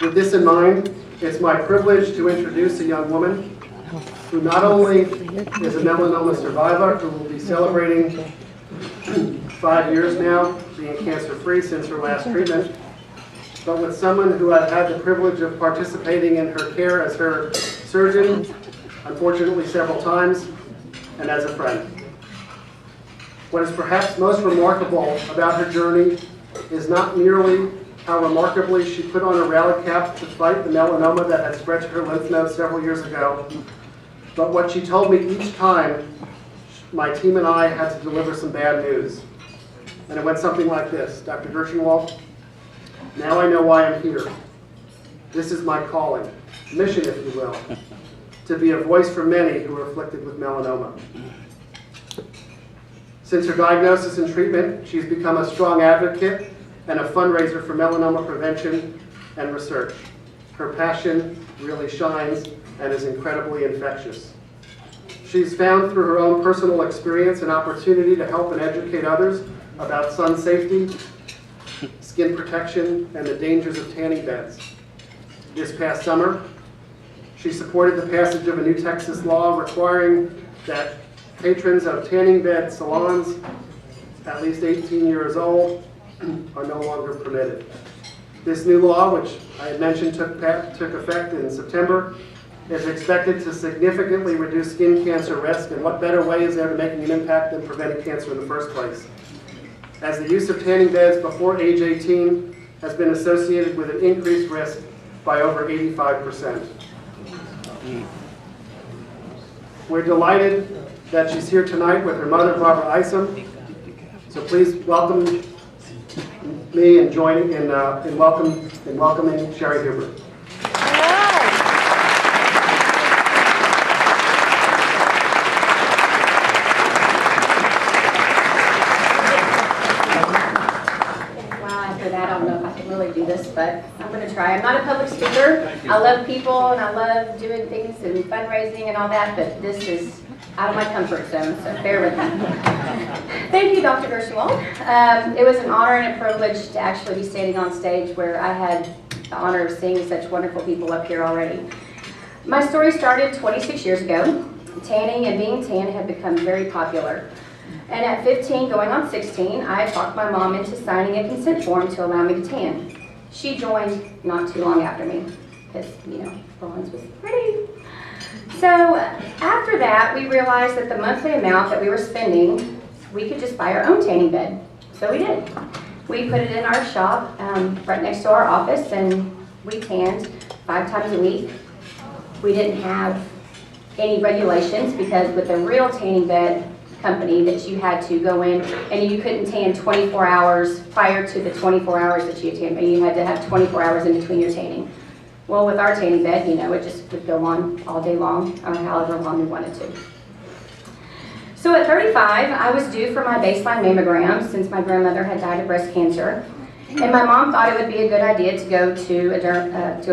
With this in mind, it's my privilege to introduce a young woman who not only is a melanoma survivor, who will be celebrating 5 years now, being cancer-free since her last treatment, but with someone who I've had the privilege of participating in her care as her surgeon, unfortunately several times, and as a friend. What is perhaps most remarkable about her journey is not merely how remarkably she put on a rally cap to fight the melanoma that had spread to her lymph nodes several years ago, but what she told me each time my team and I had to deliver some bad news. And it went something like this: Dr. Gershenwald, now I know why I'm here. This is my calling, mission if you will, to be a voice for many who are afflicted with melanoma. Since her diagnosis and treatment, she's become a strong advocate and a fundraiser for melanoma prevention and research. Her passion really shines and is incredibly infectious. She's found through her own personal experience an opportunity to help and educate others about sun safety, skin protection, and the dangers of tanning beds. This past summer, she supported the passage of a new Texas law requiring that patrons of tanning bed salons, at least 18 years old, are no longer permitted. This new law, which I had mentioned took effect in September, is expected to significantly reduce skin cancer risk, and what better way is there to making an impact than preventing cancer in the first place? As the use of tanning beds before age 18 has been associated with an increased risk by over 85%. We're delighted that she's here tonight with her mother, Barbara Isom. So please welcome me in joining in welcoming Cheri Huber. Do this, but I'm going to try. I'm not a public speaker. I love people and I love doing things and fundraising and all that, but this is out of my comfort zone, so bear with me. Thank you, Dr. Gershenwald. It was an honor and a privilege to actually be standing on stage where I had the honor of seeing such wonderful people up here already. My story started 26 years ago. Tanning and being tan had become very popular. And at 15, going on 16, I talked my mom into signing a consent form to allow me to tan. She joined not too long after me, because, blondes was pretty. So after that, we realized that the monthly amount that we were spending, we could just buy our own tanning bed. So we did. We put it in our shop right next to our office, and we tanned 5 times a week. We didn't have any regulations, because with a real tanning bed company that you had to go in and you couldn't tan 24 hours prior to the 24 hours that you tan, but you had to have 24 hours in between your tanning. Well, with our tanning bed, it just would go on all day long, or however long we wanted to. So at 35, I was due for my baseline mammogram since my grandmother had died of breast cancer, and my mom thought it would be a good idea to go to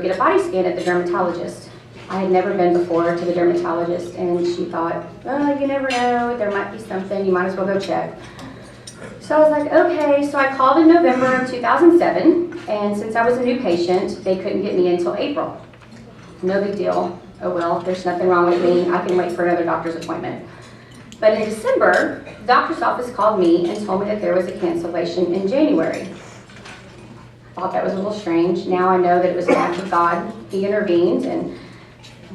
get a body scan at the dermatologist. I had never been before to the dermatologist, and she thought, well, you never know, there might be something, you might as well go check. So I was like, okay, so I called in November of 2007, and since I was a new patient, they couldn't get me until April. No big deal. Oh well, there's nothing wrong with me, I can wait for another doctor's appointment. But in December, the doctor's office called me and told me that there was a cancellation in January. I thought that was a little strange. Now I know that it was the act of God. He intervened, and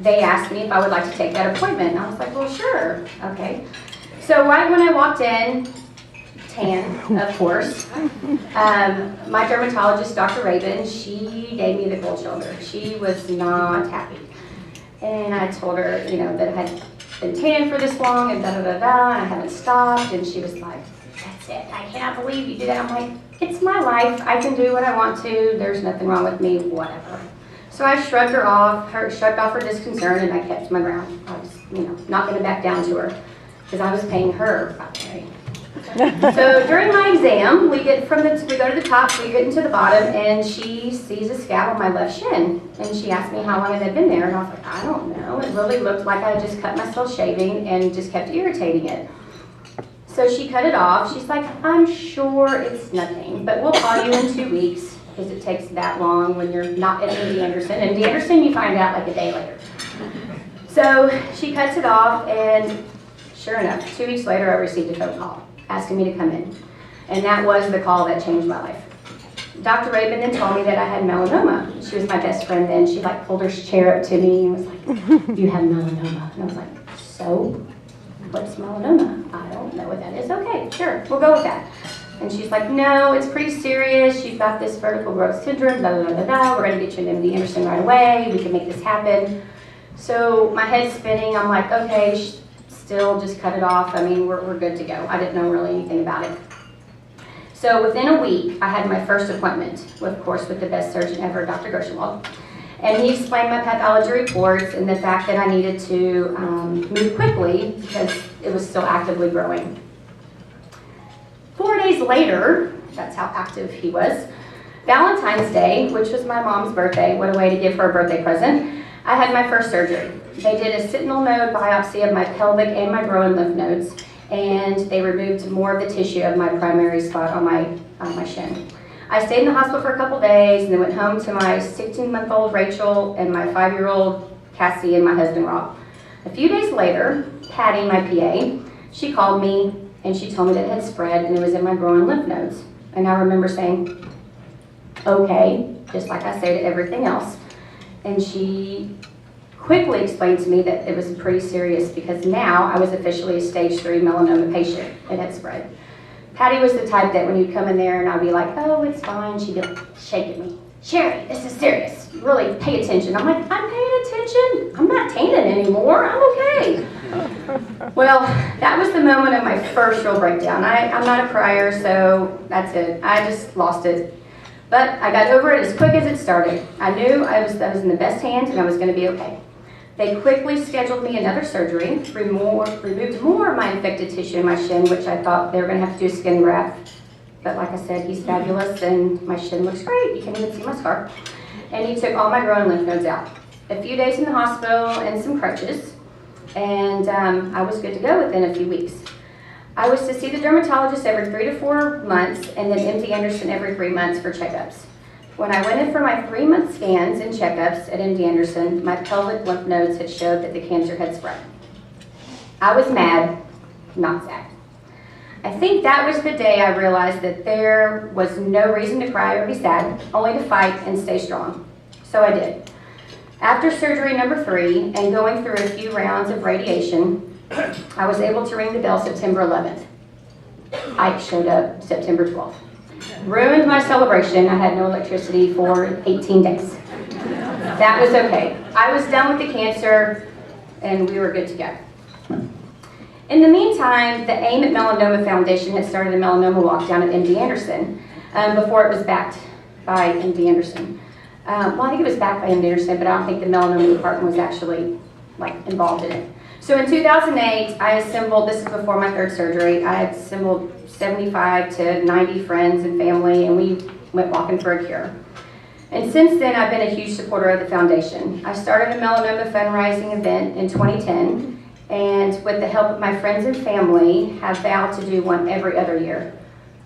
they asked me if I would like to take that appointment. And I was like, well, sure, okay. So right when I walked in, tan, of course, my dermatologist, Dr. Rabin, she gave me the cold shoulder. She was not happy. And I told her, that I had been tanning for this long and and I haven't stopped. And she was like, that's it, I cannot believe you do that. I'm like, it's my life, I can do what I want to, there's nothing wrong with me, whatever. So I shrugged off her disconcern, and I kept my ground. I was, not going to back down to her, because I was paying her, by the way. So during my exam, we go to the top, we get into the bottom, and she sees a scab on my left shin. And she asked me how long it had been there, and I was like, I don't know. It really looked like I just cut myself shaving and just kept irritating it. So she cut it off. She's like, I'm sure it's nothing, but we'll call you in 2 weeks because it takes that long when you're not at MD Anderson. MD Anderson, you find out like a day later. So she cuts it off, and sure enough, 2 weeks later, I received a phone call asking me to come in. And that was the call that changed my life. Dr. Rabin then told me that I had melanoma. She was my best friend then. She like pulled her chair up to me and was like, "You have melanoma." And I was like, "So, what's melanoma?" "I don't know what that is." "Okay, sure, we'll go with that." And she's like, "No, it's pretty serious. You've got this vertical growth syndrome, blah, blah, blah, blah. We're going to get you an MD Anderson right away. We can make this happen." So my head's spinning. I'm like, okay, still just cut it off. I mean, we're good to go. I didn't know really anything about it. So within a week, I had my first appointment, of course, with the best surgeon ever, Dr. Gershwald. And he explained my pathology reports and the fact that I needed to move quickly because it was still actively growing. 4 days later, that's how active he was, Valentine's Day, which was my mom's birthday, what a way to give her a birthday present, I had my first surgery. They did a sentinel node biopsy of my pelvic and my growing lymph nodes, and they removed more of the tissue of my primary spot on my shin. I stayed in the hospital for a couple days and then went home to my 16-month-old Rachel and my 5-year-old Cassie and my husband Rob. A few days later, Patty, my PA, she called me and she told me that it had spread and it was in my growing lymph nodes. And I remember saying, okay, just like I say to everything else. And she quickly explained to me that it was pretty serious because now I was officially a stage 3 melanoma patient. It had spread. Patty was the type that when you'd come in there and I'd be like, "Oh, it's fine," she'd be like, shaking me. "Cheri, this is serious. Really pay attention." I'm like, "I'm paying attention. I'm not tainted anymore. I'm okay." Well, that was the moment of my first real breakdown. I'm not a crier, so that's it. I just lost it. But I got over it as quick as it started. I knew I was in the best hands and I was going to be okay. They quickly scheduled me another surgery, removed more of my infected tissue in my shin, which I thought they were going to have to do a skin graft. But like I said, he's fabulous and my shin looks great. You can't even see my scar. And he took all my growing lymph nodes out. A few days in the hospital and some crutches, and I was good to go within a few weeks. I was to see the dermatologist every 3 to 4 months and then MD Anderson every 3 months for checkups. When I went in for my 3-month scans and checkups at MD Anderson, my pelvic lymph nodes had showed that the cancer had spread. I was mad, not sad. I think that was the day I realized that there was no reason to cry or be sad, only to fight and stay strong. So I did. After surgery number 3 and going through a few rounds of radiation, I was able to ring the bell September 11th. Ike showed up September 12th. Ruined my celebration. I had no electricity for 18 days. That was okay. I was done with the cancer and we were good to go. In the meantime, the AIM at Melanoma Foundation had started a melanoma walk down at MD Anderson before it was backed by MD Anderson. Well, I think it was backed by MD Anderson, but I don't think the melanoma department was actually involved in it. So in 2008, I assembled, this is before my 3rd surgery, I had assembled 75 to 90 friends and family, and we went walking for a cure. And since then, I've been a huge supporter of the foundation. I started a melanoma fundraising event in 2010, and with the help of my friends and family, have vowed to do one every other year.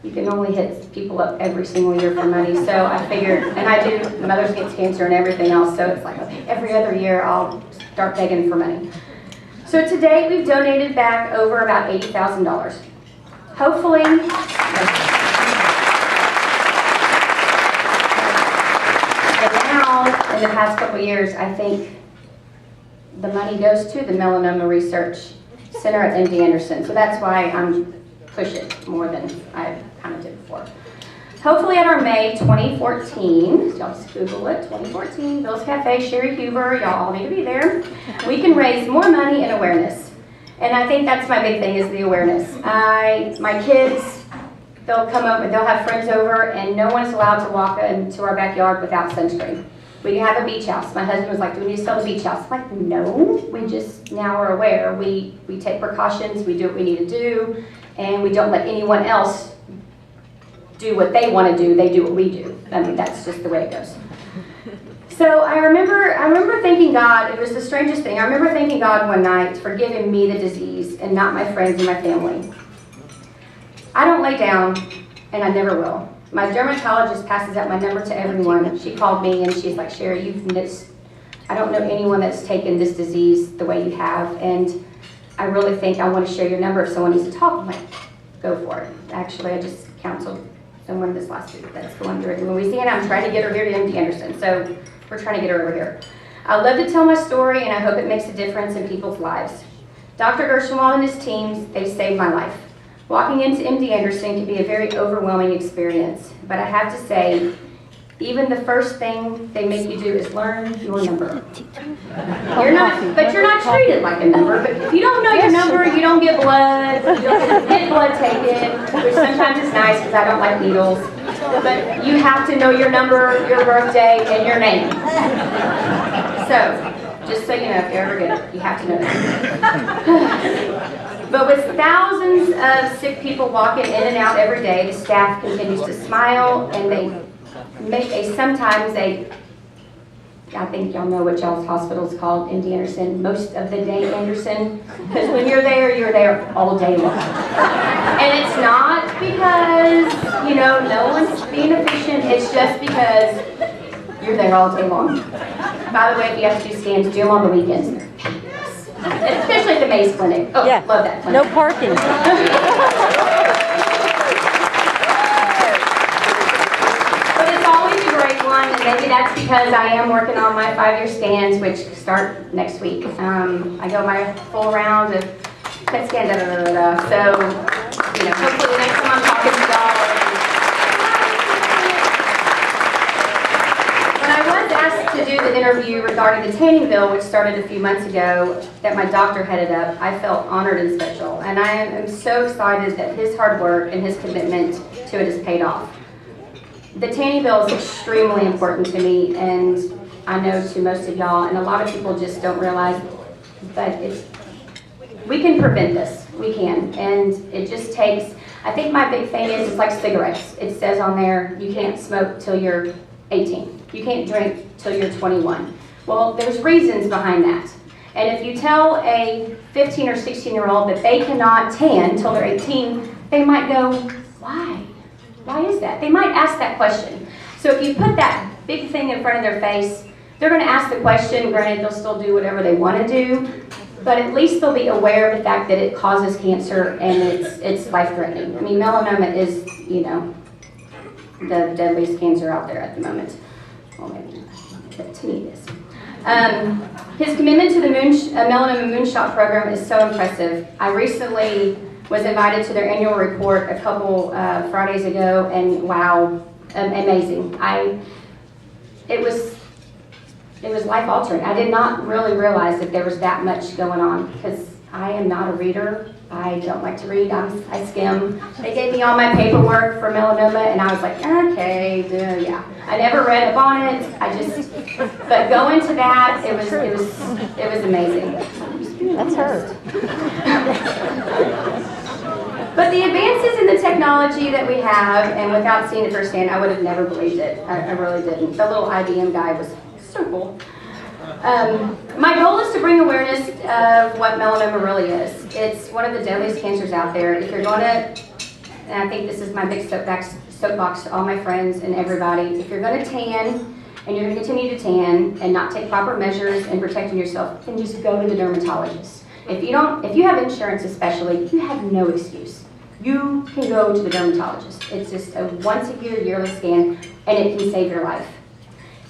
You can only hit people up every single year for money, so I figured, and I do Mothers Against Cancer and everything else, so it's like, okay, every other year I'll start begging for money. So to date, we've donated back over about $80,000. Hopefully, and now, in the past couple of years, I think the money goes to the Melanoma Research Center at MD Anderson. So that's why I'm pushing more than I kind of did before. Hopefully at our May 2014, y'all just Google it, 2014, Bill's Cafe, Cheri Huber, y'all all need to be there. We can raise more money and awareness. And I think that's my big thing is the awareness. My kids, they'll come over, they'll have friends over, and no one's allowed to walk into our backyard without sunscreen. We have a beach house. My husband was like, "Do we need to sell the beach house?" I'm like, no, we just now are aware. We take precautions, we do what we need to do, and we don't let anyone else do what they want to do, they do what we do. I mean, that's just the way it goes. So I remember thanking God, it was the strangest thing. I remember thanking God one night for giving me the disease and not my friends and my family. I don't lay down, and I never will. My dermatologist passes out my number to everyone. She called me and she's like, Cheri, I don't know anyone that's taken this disease the way you have, and I really think I want to share your number if someone needs to talk. I'm like, go for it. Actually, I just counseled someone this last week that's going through it in Louisiana. I'm trying to get her here to MD Anderson, so we're trying to get her over here. I love to tell my story, and I hope it makes a difference in people's lives. Dr. Gershenwald and his team, they saved my life. Walking into MD Anderson can be a very overwhelming experience, but I have to say, even the first thing they make you do is learn your number. You're not treated like a number, but if you don't know your number, you don't get blood, you don't get blood taken, which sometimes is nice because I don't like needles, but you have to know your number, your birthday, and your name. So, just so you know, if you ever get it, you have to know that. But with thousands of sick people walking in and out every day, the staff continues to smile, and they make I think y'all know what y'all's hospital is called, MD Anderson, most of the day Anderson, because when you're there all day long. And it's not because, no one's being efficient, it's just because you're there all day long. By the way, if you have to do scans, do them on the weekends. Especially at the Maze Clinic. Oh, yeah. Love that clinic. No parking. But it's always a great one, and maybe that's because I am working on my 5-year scans, which start next week. I go my full round of PET scan, So, hopefully the next time I'm talking to y'all. To do the interview regarding the tanning bill, which started a few months ago, that my doctor headed up, I felt honored and special, and I am so excited that his hard work and his commitment to it has paid off. The tanning bill is extremely important to me, and I know to most of y'all, and a lot of people just don't realize, but we can prevent this. We can, and it just takes, I think my big thing is, it's like cigarettes. It says on there, you can't smoke till you're 18. You can't drink till you're 21. Well, there's reasons behind that. And if you tell a 15 or 16-year-old that they cannot tan till they're 18, they might go, why? Why is that? They might ask that question. So if you put that big thing in front of their face, they're going to ask the question. Granted, they'll still do whatever they want to do, but at least they'll be aware of the fact that it causes cancer and it's life-threatening. I mean, melanoma is, the deadliest cancer out there at the moment. Well, maybe, but to me it is. His commitment to the Melanoma Moonshot program is so impressive. I recently was invited to their annual report a couple Fridays ago, and wow, amazing. It was life-altering. I did not really realize that there was that much going on, because I am not a reader. I don't like to read. I skim. They gave me all my paperwork for melanoma, and I was like, okay, yeah. I never read up on it. But going to that, it was amazing. That's her. But the advances in the technology that we have, and without seeing it firsthand, I would have never believed it. I really didn't. The little IBM guy was so cool. My goal is to bring awareness of what melanoma really is. It's one of the deadliest cancers out there. If you're going to, and I think this is my big soapbox to all my friends and everybody, if you're going to tan, and you're going to continue to tan and not take proper measures in protecting yourself, then just go to the dermatologist. If you have insurance especially, you have no excuse. You can go to the dermatologist. It's just a once-a-year yearly scan, and it can save your life.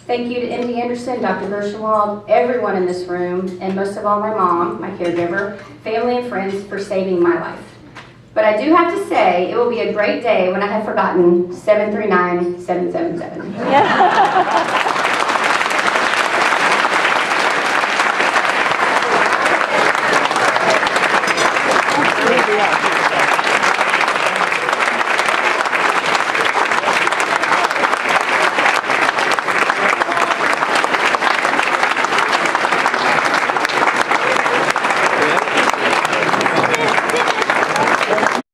Thank you to MD Anderson, Dr. Gershenwald, everyone in this room, and most of all my mom, my caregiver, family and friends for saving my life. But I do have to say, it will be a great day when I have forgotten 739-777.